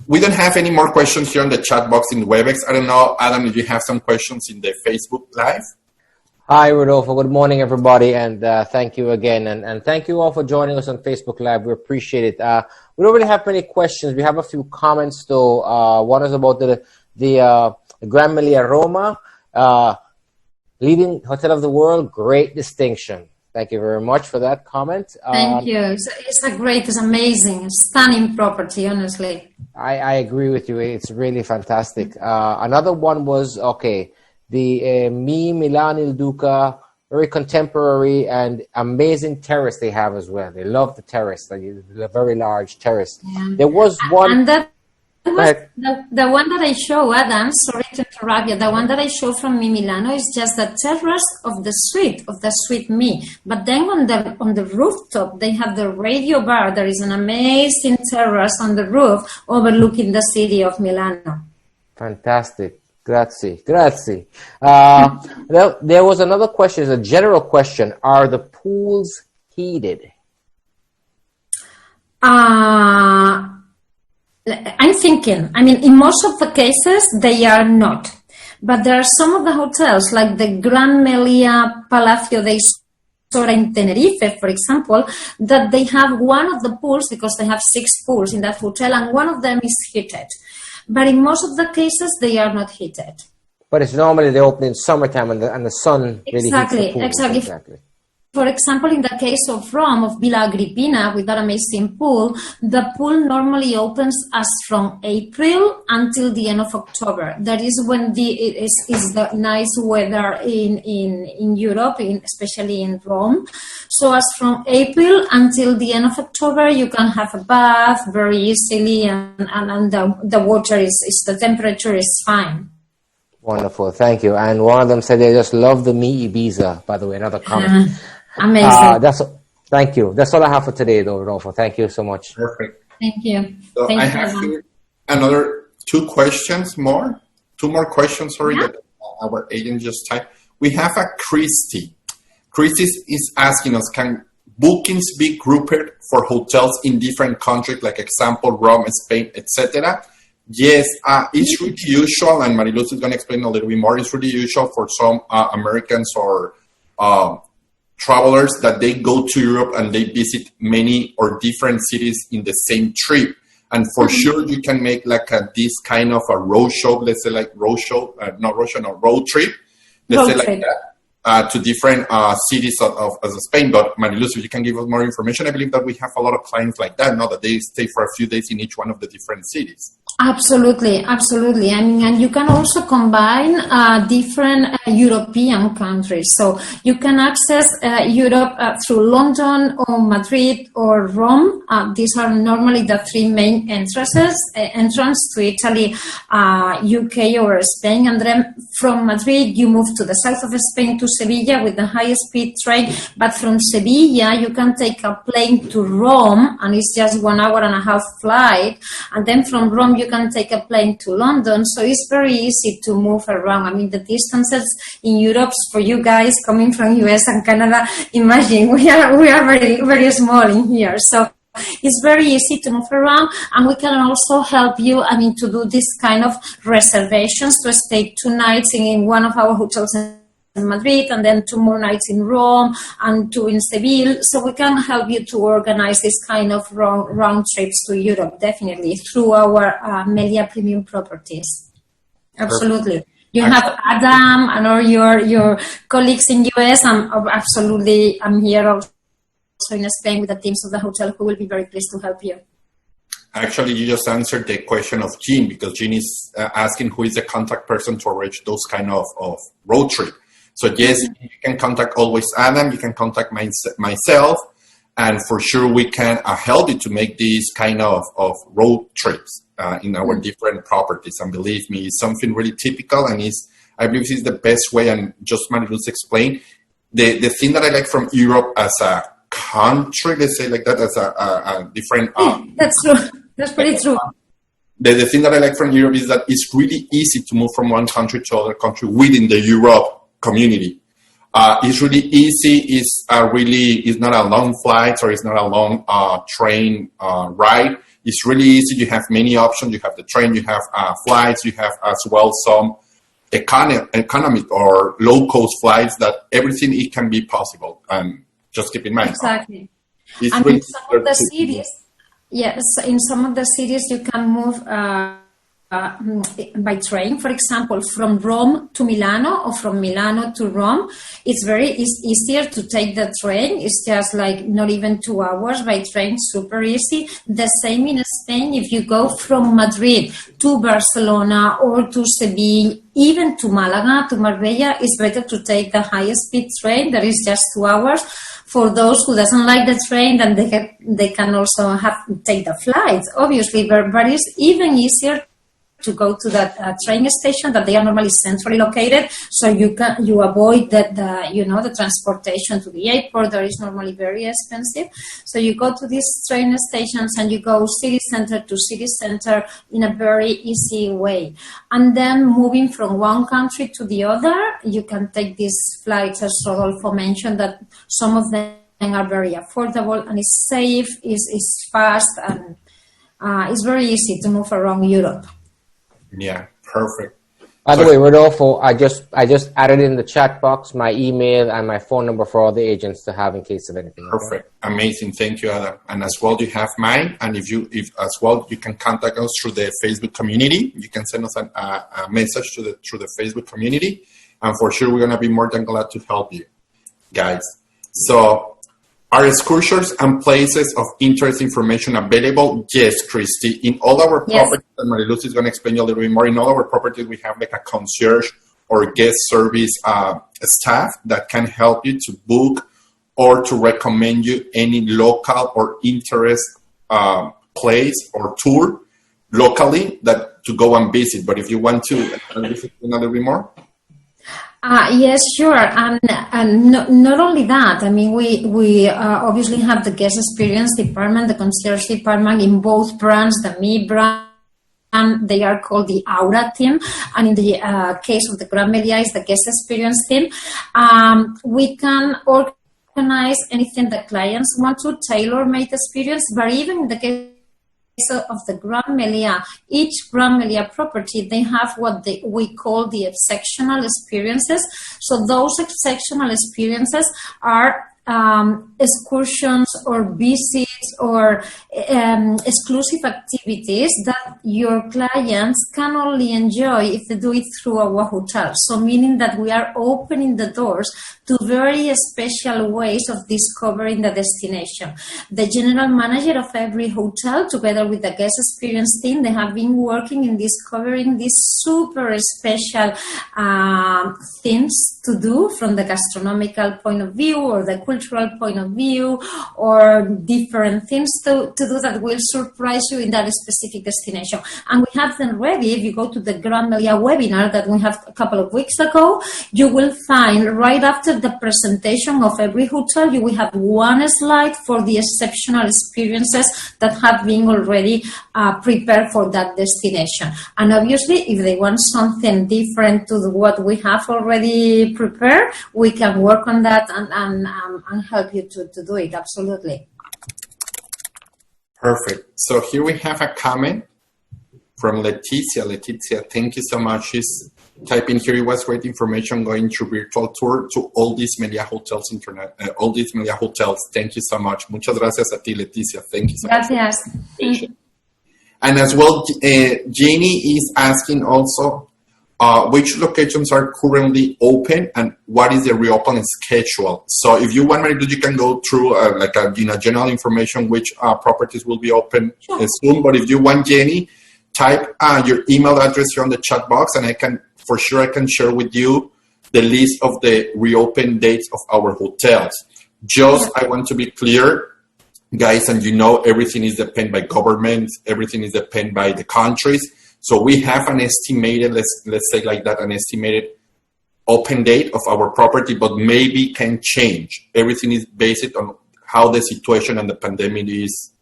we don't have any more questions here on the chat box in WebEx. I don't know, Adam, if you have some questions in the Facebook Live. Hi, Rodolfo. Good morning, everybody, and thank you again. And thank you all for joining us on Facebook Live. We appreciate it. We don't really have many questions. We have a few comments, though. One is about the Gran Meliá Roma, leading hotel of the world. Great distinction. Thank you very much for that comment. Thank you. It's amazing, stunning property, honestly. I agree with you. It's really fantastic. Another one was, the Milan Il Duca, very contemporary and amazing terrace they have as well. They love the terrace, the very large terrace. Yeah. There was one... And that was the one that I show, Adam, sorry to interrupt you, the one that I show from Milano is just the terrace of the suite Me. But then on the rooftop, they have the radio bar. There is an amazing terrace on the roof overlooking the city of Milano. Fantastic. Grazie. There was another question, a general question. Are the pools heated? I'm thinking, in most of the cases, they are not. But there are some of the hotels, like the Gran Meliá Palacio de Sora in Tenerife, for example, that they have one of the pools, because they have 6 pools in that hotel, and one of them is heated. But in most of the cases, they are not heated. But it's normally they open in summertime and the sun really heats the pool. Exactly. for example, in the case of Rome, of Villa Agrippina, with that amazing pool, the pool normally opens as from April until the end of October. That is when is the nice weather in Europe, especially in Rome. So as from April until the end of October, you can have a bath very easily, and the water the temperature is fine. Wonderful, thank you. And one of them said they just love the Me Ibiza, by the way, another comment. Amazing. Thank you. That's all I have for today, though, Rodolfo. Thank you so much. Perfect. Thank you. So I have here another two more questions, sorry, that our agent just typed. We have a Christy. Christy is asking us, can bookings be grouped for hotels in different countries, like example, Rome, Spain, etc.? Yes, it's really usual, and Mariluz is going to explain a little bit more. It's really usual for some Americans or travelers that they go to Europe and they visit many or different cities in the same trip. And for sure, you can make like this kind of a road show, let's say like road trip, let's say like that, to different cities of Spain. But Mariluz, if you can give us more information, I believe that we have a lot of clients like that, now that they stay for a few days in each one of the different cities. Absolutely. I mean, and you can also combine different European countries. So you can access Europe through London or Madrid or Rome. These are normally the three main entrance to Italy, UK or Spain. And then from Madrid, you move to the south of Spain to Sevilla with the highest speed train. But from Sevilla, you can take a plane to Rome, and it's just 1 hour and a half flight. And then from Rome, you can take a plane to London, so it's very easy to move around. I mean, the distances in Europe for you guys coming from US and Canada, imagine we are very, very small in here. So it's very easy to move around, and we can also help you, I mean, to do this kind of reservations to stay 2 nights in one of our hotels in Madrid, and then 2 more nights in Rome and 2 in Seville. So we can help you to organize this kind of round trips to Europe, definitely, through our Meliá Premium Properties. Absolutely. Perfect. You have Adam and all your colleagues in US, and absolutely, I'm here also in Spain with the teams of the hotel who will be very pleased to help you. Actually, you just answered the question of Jean, because Jean is asking who is the contact person to arrange those kind of road trip. So yes, you can contact always Adam, you can contact myself, and for sure we can help you to make these kind of road trips in our different properties. And believe me, it's something really typical, and I believe it's the best way. And just Mariluz explained, the thing that I like from Europe as a country, let's say like that, as a different... That's true. That's pretty true. The thing that I like from Europe is that it's really easy to move from one country to other country within the Europe community. It's really easy. It's not a long flight, or it's not a long train ride. It's really easy. You have many options. You have the train, you have flights, you have as well some economic or low-cost flights, that everything it can be possible. And just keep in mind. Exactly. And in some of the cities, yes, in some of the cities you can move by train, for example, from Rome to Milano or from Milano to Rome. It's easier to take the train. It's just like not even 2 hours by train, super easy. The same in Spain. If you go from Madrid to Barcelona or to Seville, even to Malaga, to Marbella, it's better to take the highest speed train. That is just 2 hours. For those who doesn't like the train, then they can also take the flights, obviously, but it's even easier to go to that train station, that they are normally centrally located, so you avoid the transportation to the airport. That is normally very expensive. So you go to these train stations and you go city center to city center in a very easy way. And then moving from one country to the other, you can take these flights, as Rodolfo mentioned, that some of them are very affordable, and it's safe, it's fast, and it's very easy to move around Europe. Yeah, perfect. By the way, Rodolfo, I just added in the chat box my email and my phone number for all the agents to have in case of anything. Perfect. Okay? Amazing. Thank you, Adam. And as well, you have mine. And if as well, you can contact us through the Facebook community. You can send us a message through the Facebook community. And for sure, we're going to be more than glad to help you guys. So, are excursions and places of interest information available? Yes, Christy. In all our properties, and Mariluz is going to explain you a little bit more, in all our properties we have like a concierge or guest service staff that can help you to book or to recommend you any local or interest place or tour locally that to go and visit. But if you want to visit a little bit more. Yes, sure. And not only that, I mean, we obviously have the guest experience department, the concierge department in both brands, the Me brand, and they are called the Aura team. And in the case of the Gran Meliá is the guest experience team. We can organize anything the clients want to, tailor-made experience, but even in the case of the Gran Meliá, each Gran Meliá property, they have what we call the exceptional experiences. So those exceptional experiences are excursions or visits or exclusive activities that your clients can only enjoy if they do it through our hotel. So meaning that we are opening the doors to very special ways of discovering the destination. The general manager of every hotel, together with the guest experience team, they have been working in discovering these super special things to do from the gastronomical point of view or the cultural point of view, or different things to do that will surprise you in that specific destination. And we have them ready. If you go to the Gran Meliá webinar that we have a couple of weeks ago, you will find right after the presentation of every hotel, you will have one slide for the exceptional experiences that have been already prepared for that destination. And obviously, if they want something different to what we have already prepared, we can work on that and help you to do it. Absolutely. Perfect. So here we have a comment from Leticia. Leticia, thank you so much. She's typing here, it was great information going through virtual tour to all these Meliá hotels, all these Meliá hotels. Thank you so much. Muchas gracias a ti, Leticia. Thank you so much. Gracias. And as well, Jenny is asking also, which locations are currently open and what is the reopening schedule? So if you want, Mariluz, you can go through general information which properties will be open soon. But if you want, Jenny, type your email address here on the chat box, and I can share with you the list of the reopen dates of our hotels. Just, I want to be clear, guys, and everything is dependent by governments, everything is dependent by the countries. So we have an estimated, let's say like that, an estimated open date of our property, but maybe can change. Everything is based on how the situation and the pandemic is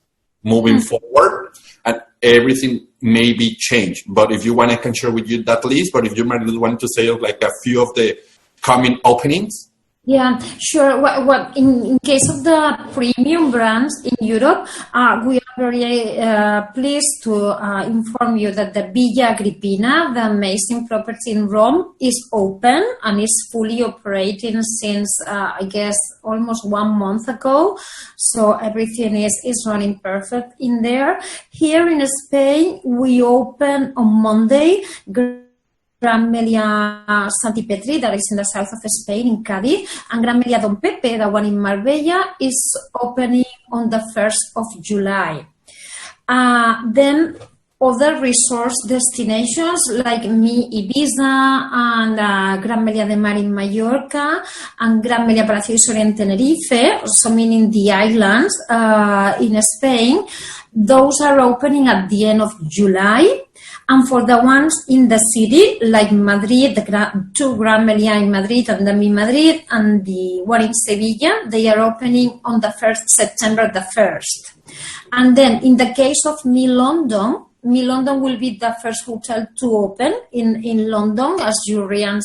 moving forward, and everything may be changed. But if you want, I can share with you that list. But if you might want to say like a few of the coming openings. Yeah, sure. What in case of the premium brands in Europe, we are very pleased to inform you that the Villa Agrippina, the amazing property in Rome, is open and is fully operating since, I guess, almost 1 month ago. So everything is running perfect in there. Here in Spain, we open on Monday Gran Meliá Santi Petri, that is in the south of Spain, in Cádiz, and Gran Meliá Don Pepe, the one in Marbella, is opening on the 1st of July. Then other resource destinations like Mi Ibiza and Gran Meliá de Mar in Mallorca and Gran Meliá Palacio de Soria in Tenerife, also meaning the islands in Spain, those are opening at the end of July. And for the ones in the city, like Madrid, the two Gran Meliá in Madrid and the Mi Madrid, and the one in Sevilla, they are opening on the 1st September the 1st. And then in the case of Mi London will be the first hotel to open in London, as Jurian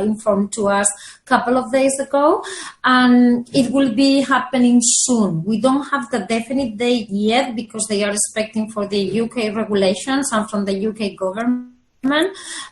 informed to us a couple of days ago, and it will be happening soon. We don't have the definite date yet because they are expecting for the UK regulations and from the UK government,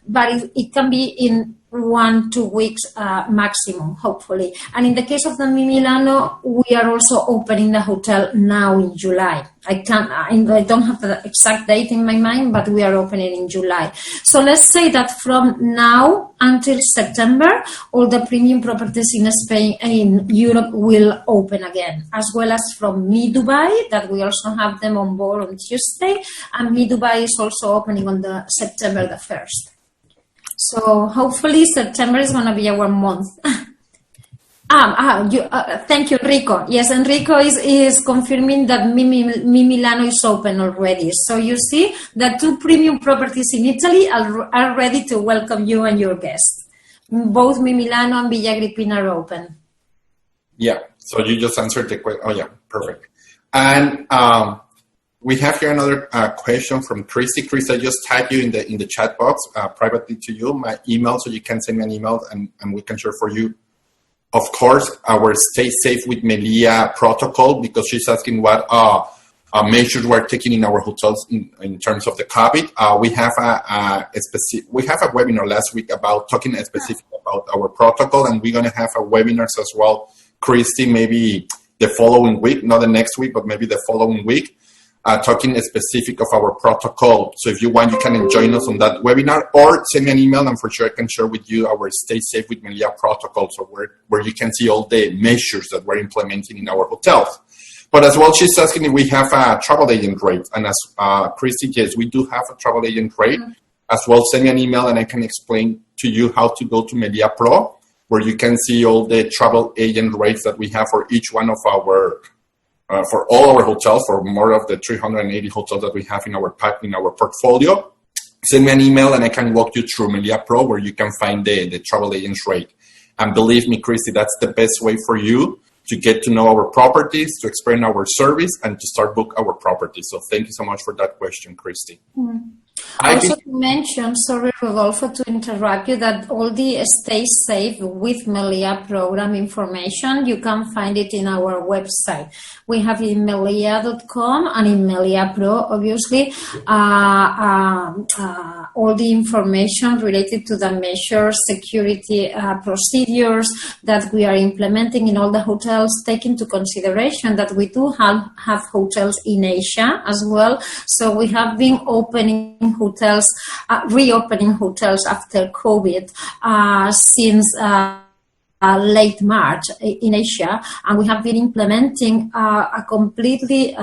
but it can be in 1-2 weeks maximum, hopefully. And in the case of the Mi Milano, we are also opening the hotel now in July. I don't have the exact date in my mind, but we are opening in July. So let's say that from now until September, all the premium properties in Spain and in Europe will open again, as well as from Mi Dubai, that we also have them on board on Tuesday, and Mi Dubai is also opening on the September the 1st. So hopefully September is going to be our month. Thank you, Enrico. Yes, Enrico is confirming that Mi Milano is open already. So you see that 2 premium properties in Italy are ready to welcome you and your guests. Both Mi Milano and Villa Agrippina are open. Yeah, so you just answered the question. Oh, yeah, perfect. And we have here another question from Christy. Chris, I just typed you in the chat box privately to you, my email, so you can send me an email and we can share for you. Of course, our Stay Safe with Meliá protocol, because she's asking what measures we're taking in our hotels in terms of the COVID. We have a webinar last week about talking specifically about our protocol, and we're going to have a webinars as well, Christy, maybe the following week, not the next week, but maybe the following week, talking specific of our protocol. So if you want, you can join us on that webinar or send me an email, and for sure I can share with you our Stay Safe with Meliá protocol, so where you can see all the measures that we're implementing in our hotels. But as well, she's asking if we have a travel agent rate. And as Christy, yes, we do have a travel agent rate. As well, send me an email and I can explain to you how to go to Meliá Pro, where you can see all the travel agent rates that we have for each one of our for all our hotels, for more of the 380 hotels that we have in our portfolio. Send me an email and I can walk you through Meliá Pro, where you can find the travel agent's rate. And believe me, Christy, that's the best way for you to get to know our properties, to experience our service, and to start book our properties. So thank you so much for that question, Christy. Also to mention, sorry, Rodolfo, to interrupt you, that all the Stay Safe with Meliá program information, you can find it in our website. We have it in Meliá.com and in Meliá Pro, obviously, all the information related to the measures, security procedures that we are implementing in all the hotels, take into consideration that we do have hotels in Asia as well. So we have been reopening hotels after COVID since late March in Asia, and we have been implementing a completely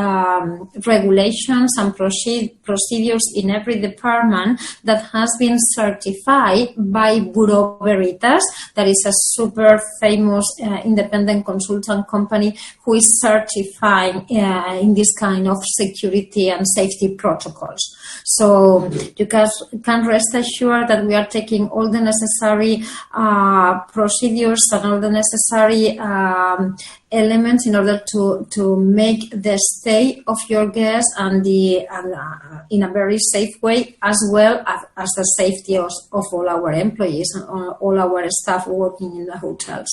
regulations and procedures in every department that has been certified by Bureau Veritas, that is a super famous independent consultant company who is certifying in this kind of security and safety protocols. So you can rest assured that we are taking all the necessary procedures and all the necessary elements in order to make the stay of your guests and in a very safe way, as well as the safety of all our employees and all our staff working in the hotels.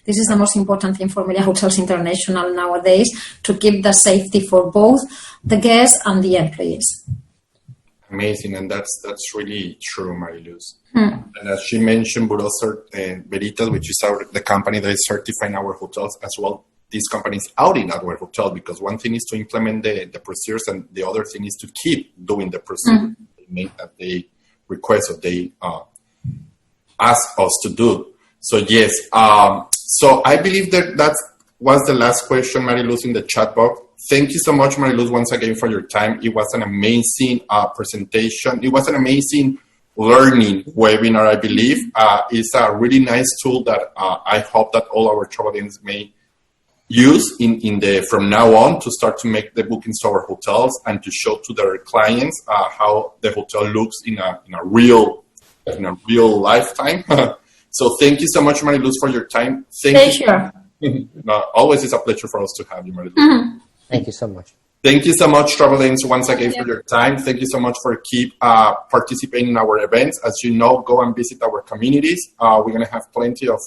This is the most important thing for Meliá Hotels International nowadays, to keep the safety for both the guests and the employees. Amazing, and that's really true, Mariluz. And as she mentioned, Bureau Veritas, which is the company that is certifying our hotels as well, these companies audit our hotel, because one thing is to implement the procedures, and the other thing is to keep doing the procedures that they request or they ask us to do. So yes, so I believe that was the last question, Mariluz, in the chat box. Thank you so much, Mariluz, once again for your time. It was an amazing presentation. It was an amazing learning webinar, I believe. It's a really nice tool that I hope that all our travel agents may use from now on, to start to make the bookings to our hotels and to show to their clients how the hotel looks in a real lifetime. So thank you so much, Mariluz, for your time. Pleasure. Always is a pleasure for us to have you, Mariluz. Thank you so much. Thank you so much, travel agents, once again for your time. Thank you so much for keep participating in our events. As you know, go and visit our communities. We're going to have plenty of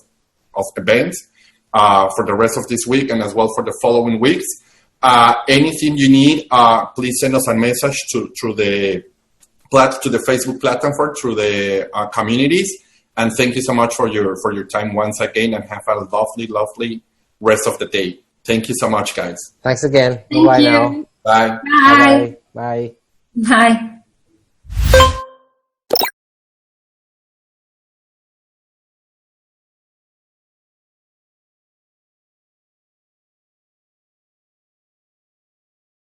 events for the rest of this week and as well for the following weeks. Anything you need, please send us a message to the Facebook platform, through the communities. And thank you so much for your time once again, and have a lovely rest of the day. Thank you so much, guys. Thanks again. Thank Bye you. now. Bye. Bye. Bye. Bye.